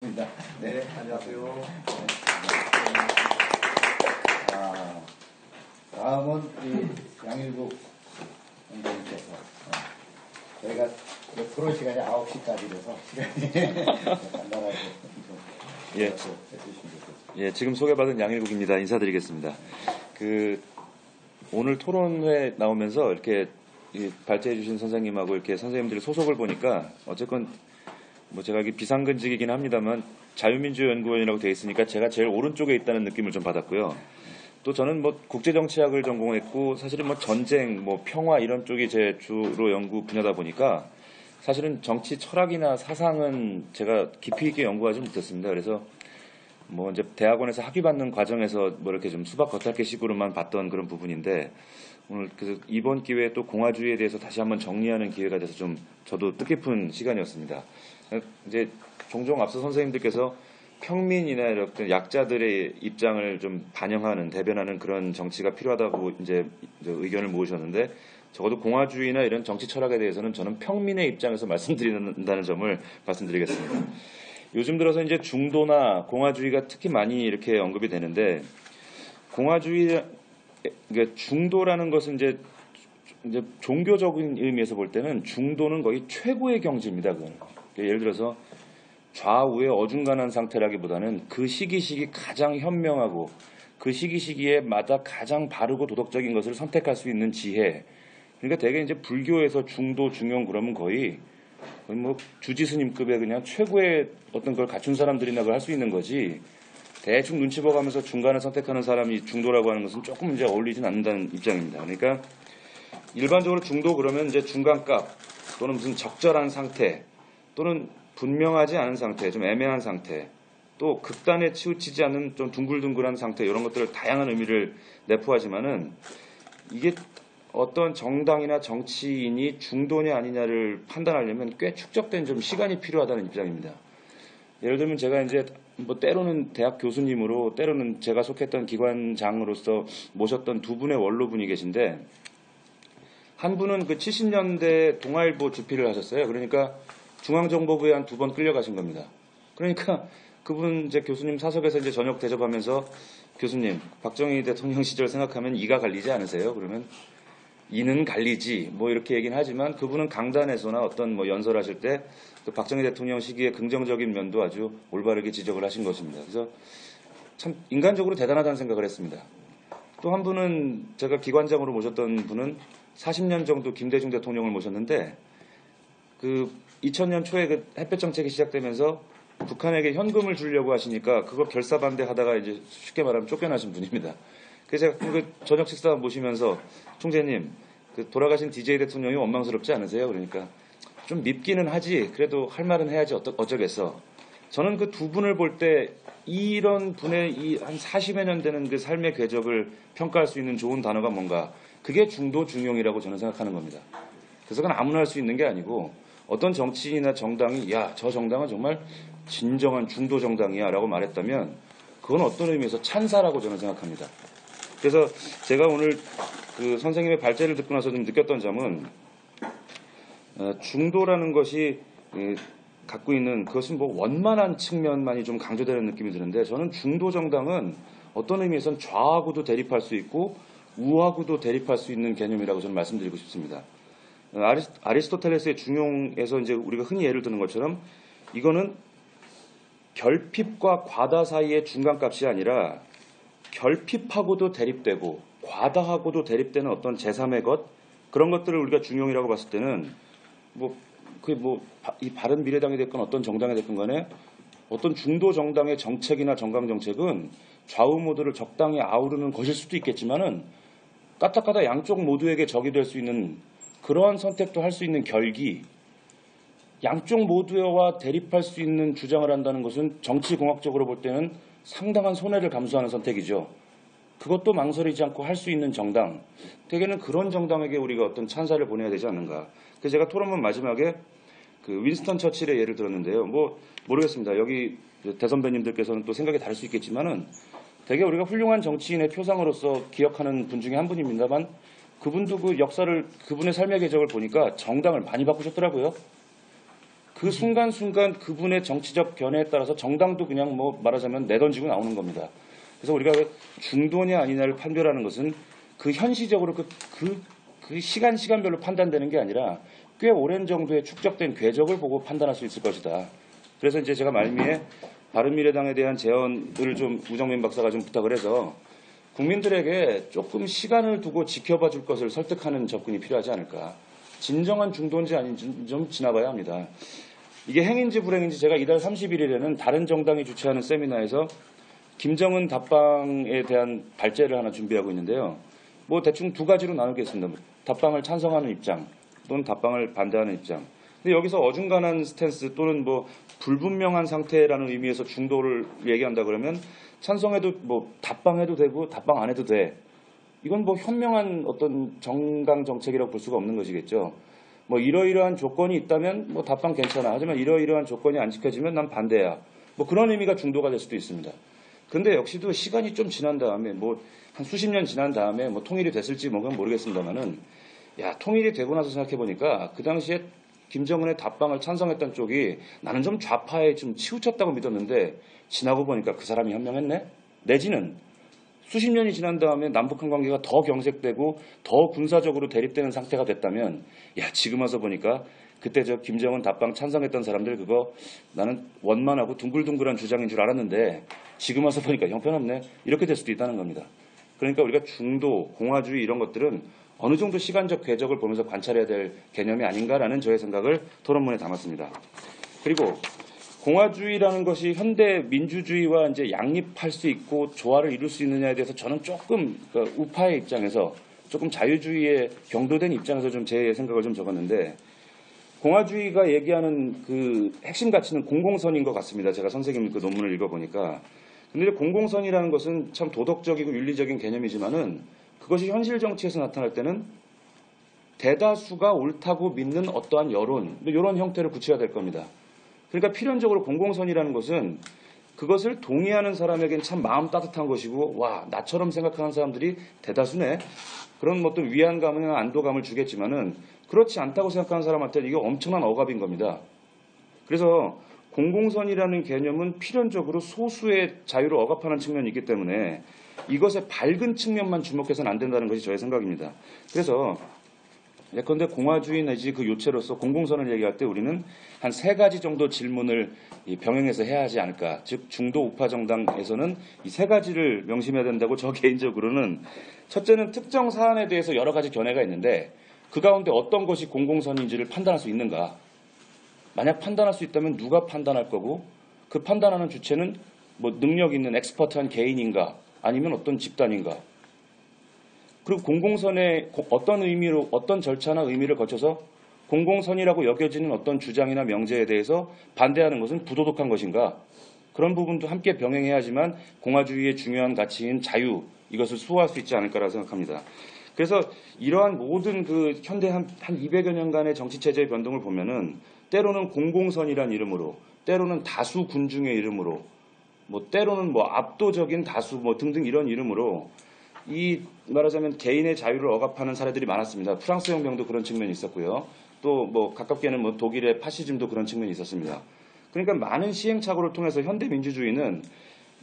네, 안녕하세요. 다음은 양일국 원장님께서 저희가 프로 시간이 9시까지라서 시간이 간단하게 예, 예, 지금 소개받은 양일국입니다. 인사드리겠습니다. 오늘 토론회 나오면서 이렇게 발제해주신 선생님하고 이렇게 선생님들 소속을 보니까 어쨌건 제가 여기 비상근직이긴 합니다만 자유민주연구원이라고 되어 있으니까 제가 제일 오른쪽에 있다는 느낌을 좀 받았고요. 또 저는 국제정치학을 전공했고 사실은 전쟁, 평화 이런 쪽이 제 주로 연구 분야다 보니까 사실은 정치 철학이나 사상은 제가 깊이 있게 연구하지 못했습니다. 그래서 이제 대학원에서 학위 받는 과정에서 이렇게 좀 수박 겉핥기식으로만 봤던 그런 부분인데 오늘 이번 기회에 또 공화주의에 대해서 다시 한번 정리하는 기회가 돼서 좀 저도 뜻깊은 시간이었습니다. 이제 종종 앞서 선생님들께서 평민이나 이런 약자들의 입장을 좀 반영하는 대변하는 그런 정치가 필요하다고 이제 의견을 모으셨는데 적어도 공화주의나 이런 정치 철학에 대해서는 저는 평민의 입장에서 말씀드린다는 점을 말씀드리겠습니다. 요즘 들어서 이제 중도나 공화주의가 특히 많이 이렇게 언급이 되는데 공화주의 그러니까 중도라는 것은 이제 종교적인 의미에서 볼 때는 중도는 거의 최고의 경지입니다. 예를 들어서 좌우에 어중간한 상태라기보다는 그 시기 가장 현명하고 그 시기에 마다 가장 바르고 도덕적인 것을 선택할 수 있는 지혜. 그러니까 대개 이제 불교에서 중도, 중용 그러면 거의 주지스님급의 그냥 최고의 어떤 걸 갖춘 사람들이나 할 수 있는 거지. 대충 눈치 봐가면서 중간을 선택하는 사람이 중도라고 하는 것은 조금 이제 어울리진 않는다는 입장입니다. 그러니까 일반적으로 중도 그러면 이제 중간값 또는 무슨 적절한 상태 또는 분명하지 않은 상태, 좀 애매한 상태, 또 극단에 치우치지 않는 좀 둥글둥글한 상태 이런 것들을 다양한 의미를 내포하지만은 이게 어떤 정당이나 정치인이 중도냐 아니냐를 판단하려면 꽤 축적된 좀 시간이 필요하다는 입장입니다. 예를 들면 제가 이제 때로는 대학 교수님으로 때로는 제가 속했던 기관장으로서 모셨던 두 분의 원로분이 계신데 한 분은 70년대 동아일보 주필을 하셨어요. 그러니까 중앙정보부에 한 2번 끌려가신 겁니다. 그러니까 그분 이제 교수님 사석에서 이제 저녁 대접하면서 교수님 박정희 대통령 시절 생각하면 이가 갈리지 않으세요? 그러면 이는 갈리지 이렇게 얘기는 하지만 그분은 강단에서나 어떤 연설하실 때 그 박정희 대통령 시기의 긍정적인 면도 아주 올바르게 지적을 하신 것입니다. 그래서 참 인간적으로 대단하다는 생각을 했습니다. 또 한 분은 제가 기관장으로 모셨던 분은 40년 정도 김대중 대통령을 모셨는데 2000년 초에 햇볕 정책이 시작되면서 북한에게 현금을 주려고 하시니까 그거 결사반대하다가 이제 쉽게 말하면 쫓겨나신 분입니다. 그래서 제가 저녁 식사 모시면서 총재님 돌아가신 DJ 대통령이 원망스럽지 않으세요? 그러니까 좀 밉기는 하지 그래도 할 말은 해야지 어쩌겠어. 저는 그 두 분을 볼 때 이런 분의 한 40여 년 되는 그 삶의 궤적을 평가할 수 있는 좋은 단어가 뭔가 그게 중도 중용이라고 저는 생각하는 겁니다. 그래서 그건 아무나 할 수 있는 게 아니고 어떤 정치인이나 정당이 저 정당은 정말 진정한 중도 정당이야 라고 말했다면 그건 어떤 의미에서 찬사라고 저는 생각합니다. 그래서 제가 오늘 선생님의 발제를 듣고 나서 좀 느꼈던 점은 중도라는 것이 갖고 있는 그것은 원만한 측면만이 좀 강조되는 느낌이 드는데 저는 중도 정당은 어떤 의미에서는 좌하고도 대립할 수 있고 우하고도 대립할 수 있는 개념이라고 저는 말씀드리고 싶습니다. 아리스토텔레스의 중용에서 이제 우리가 흔히 예를 드는 것처럼 이거는 결핍과 과다 사이의 중간값이 아니라 결핍하고도 대립되고 과다하고도 대립되는 어떤 제3의 것 그런 것들을 우리가 중용이라고 봤을 때는 이 바른 미래당이 됐건 어떤 정당이 됐건 간에 어떤 중도 정당의 정책이나 정강 정책은 좌우 모두를 적당히 아우르는 것일 수도 있겠지만은 까딱하다 양쪽 모두에게 적이 될 수 있는 그러한 선택도 할 수 있는 결기, 양쪽 모두와 대립할 수 있는 주장을 한다는 것은 정치공학적으로 볼 때는 상당한 손해를 감수하는 선택이죠. 그것도 망설이지 않고 할 수 있는 정당, 대개는 그런 정당에게 우리가 어떤 찬사를 보내야 되지 않는가. 그래서 제가 토론문 마지막에 윈스턴 처칠의 예를 들었는데요. 모르겠습니다. 여기 대선배님들께서는 또 생각이 다를 수 있겠지만은 되게 우리가 훌륭한 정치인의 표상으로서 기억하는 분 중에 한 분입니다만 그분도 그분의 삶의 궤적을 보니까 정당을 많이 바꾸셨더라고요. 그 순간순간 그분의 정치적 견해에 따라서 정당도 그냥 뭐 말하자면 내던지고 나오는 겁니다. 그래서 우리가 중도냐 아니냐를 판별하는 것은 그 현시적으로 그 시간별로 판단되는 게 아니라 꽤 오랜 정도의 축적된 궤적을 보고 판단할 수 있을 것이다. 그래서 이제 제가 말미에 바른미래당에 대한 제언을 좀 우정민 박사가 좀 부탁을 해서 국민들에게 조금 시간을 두고 지켜봐 줄 것을 설득하는 접근이 필요하지 않을까. 진정한 중도인지 아닌지 좀 지나봐야 합니다. 이게 행인지 불행인지 제가 이달 31일에는 다른 정당이 주최하는 세미나에서 김정은 답방에 대한 발제를 하나 준비하고 있는데요. 뭐 대충 두 가지로 나누겠습니다. 답방을 찬성하는 입장 또는 답방을 반대하는 입장. 근데 여기서 어중간한 스탠스 또는 뭐 불분명한 상태라는 의미에서 중도를 얘기한다 그러면 찬성해도 뭐 답방해도 되고 답방 안 해도 돼. 이건 뭐 현명한 어떤 정강 정책이라고 볼 수가 없는 것이겠죠. 뭐 이러이러한 조건이 있다면 뭐 답방 괜찮아. 하지만 이러이러한 조건이 안 지켜지면 난 반대야. 뭐 그런 의미가 중도가 될 수도 있습니다. 근데 역시도 시간이 좀 지난 다음에 뭐 한 수십 년 지난 다음에 뭐 통일이 됐을지 뭔가 모르겠습니다만은 야 통일이 되고 나서 생각해 보니까 그 당시에 김정은의 답방을 찬성했던 쪽이 나는 좀 좌파에 좀 치우쳤다고 믿었는데 지나고 보니까 그 사람이 현명했네? 내지는 수십 년이 지난 다음에 남북한 관계가 더 경색되고 더 군사적으로 대립되는 상태가 됐다면 야 지금 와서 보니까 그때 저 김정은 답방 찬성했던 사람들 그거 나는 원만하고 둥글둥글한 주장인 줄 알았는데 지금 와서 보니까 형편없네. 이렇게 될 수도 있다는 겁니다. 그러니까 우리가 중도, 공화주의 이런 것들은 어느 정도 시간적 궤적을 보면서 관찰해야 될 개념이 아닌가라는 저의 생각을 토론문에 담았습니다. 그리고 공화주의라는 것이 현대 민주주의와 이제 양립할 수 있고 조화를 이룰 수 있느냐에 대해서 저는 조금 우파의 입장에서 조금 자유주의에 경도된 입장에서 좀 제 생각을 좀 적었는데 공화주의가 얘기하는 그 핵심 가치는 공공선인 것 같습니다. 제가 선생님 그 논문을 읽어보니까. 근데 공공선이라는 것은 참 도덕적이고 윤리적인 개념이지만은 그것이 현실 정치에서 나타날 때는 대다수가 옳다고 믿는 어떠한 여론, 이런 형태를 굳혀야 될 겁니다. 그러니까 필연적으로 공공선이라는 것은 그것을 동의하는 사람에겐 참 마음 따뜻한 것이고 와 나처럼 생각하는 사람들이 대다수네. 그런 어떤 위안감이나 안도감을 주겠지만은 그렇지 않다고 생각하는 사람한테는 이게 엄청난 억압인 겁니다. 그래서 공공선이라는 개념은 필연적으로 소수의 자유를 억압하는 측면이 있기 때문에 이것의 밝은 측면만 주목해서는 안 된다는 것이 저의 생각입니다. 그래서 예컨대 공화주의 내지 그 요체로서 공공선을 얘기할 때 우리는 한 세 가지 정도 질문을 병행해서 해야 하지 않을까. 즉 중도 우파 정당에서는 이 세 가지를 명심해야 된다고 저 개인적으로는 첫째는 특정 사안에 대해서 여러 가지 견해가 있는데 그 가운데 어떤 것이 공공선인지를 판단할 수 있는가. 만약 판단할 수 있다면 누가 판단할 거고 그 판단하는 주체는 뭐 능력 있는 엑스퍼트한 개인인가 아니면 어떤 집단인가. 그리고 공공선의 어떤 의미로 어떤 절차나 의미를 거쳐서 공공선이라고 여겨지는 어떤 주장이나 명제에 대해서 반대하는 것은 부도덕한 것인가. 그런 부분도 함께 병행해야지만 공화주의의 중요한 가치인 자유 이것을 수호할 수 있지 않을까라고 생각합니다. 그래서 이러한 모든 그 현대 한 200여 년간의 정치체제의 변동을 보면은 때로는 공공선이란 이름으로 때로는 다수 군중의 이름으로 뭐 때로는 뭐 압도적인 다수 뭐 등등 이런 이름으로 이 말하자면 개인의 자유를 억압하는 사례들이 많았습니다. 프랑스 혁명도 그런 측면이 있었고요. 또 뭐 가깝게는 뭐 독일의 파시즘도 그런 측면이 있었습니다. 그러니까 많은 시행착오를 통해서 현대 민주주의는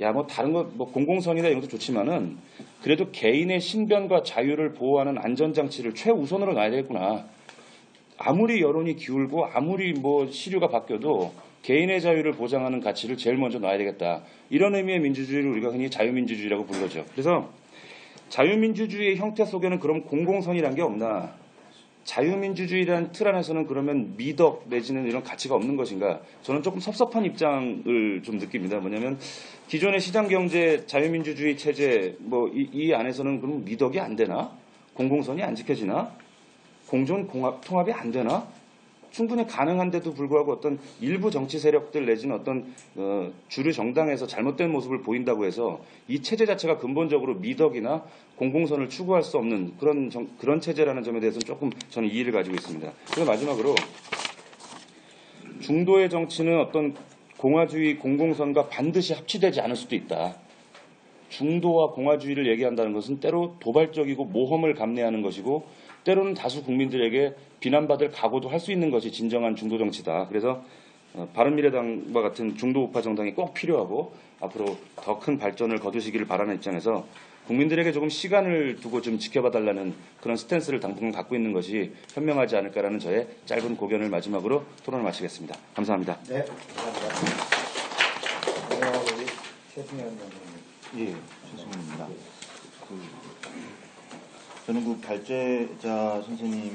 야 뭐 다른 거 뭐 공공선이나 이런 것도 좋지만은 그래도 개인의 신변과 자유를 보호하는 안전장치를 최우선으로 놔야 되겠구나. 아무리 여론이 기울고 아무리 뭐 시류가 바뀌어도 개인의 자유를 보장하는 가치를 제일 먼저 놔야 되겠다. 이런 의미의 민주주의를 우리가 흔히 자유민주주의라고 부르죠. 그래서 자유민주주의의 형태 속에는 그럼 공공선이란 게 없나? 자유민주주의라는 틀 안에서는 그러면 미덕 내지는 이런 가치가 없는 것인가? 저는 조금 섭섭한 입장을 좀 느낍니다. 뭐냐면 기존의 시장경제 자유민주주의 체제 뭐 이 안에서는 그럼 미덕이 안 되나? 공공선이 안 지켜지나? 공존 통합이 안 되나? 충분히 가능한데도 불구하고 어떤 일부 정치 세력들 내지는 어떤 주류 정당에서 잘못된 모습을 보인다고 해서 이 체제 자체가 근본적으로 미덕이나 공공선을 추구할 수 없는 그런 체제라는 점에 대해서는 조금 저는 이의를 가지고 있습니다. 그리고 마지막으로 중도의 정치는 어떤 공화주의 공공선과 반드시 합치되지 않을 수도 있다. 중도와 공화주의를 얘기한다는 것은 때로 도발적이고 모험을 감내하는 것이고 때로는 다수 국민들에게 비난받을 각오도 할 수 있는 것이 진정한 중도 정치다. 그래서 바른미래당과 같은 중도 우파 정당이 꼭 필요하고 앞으로 더 큰 발전을 거두시기를 바라는 입장에서 국민들에게 조금 시간을 두고 좀 지켜봐달라는 그런 스탠스를 당분간 갖고 있는 것이 현명하지 않을까라는 저의 짧은 고견을 마지막으로 토론을 마치겠습니다. 감사합니다. 네, 감사합니다. 우리 최승현 의원님. 예, 최승훈입니다. 저는 그 발제자 선생님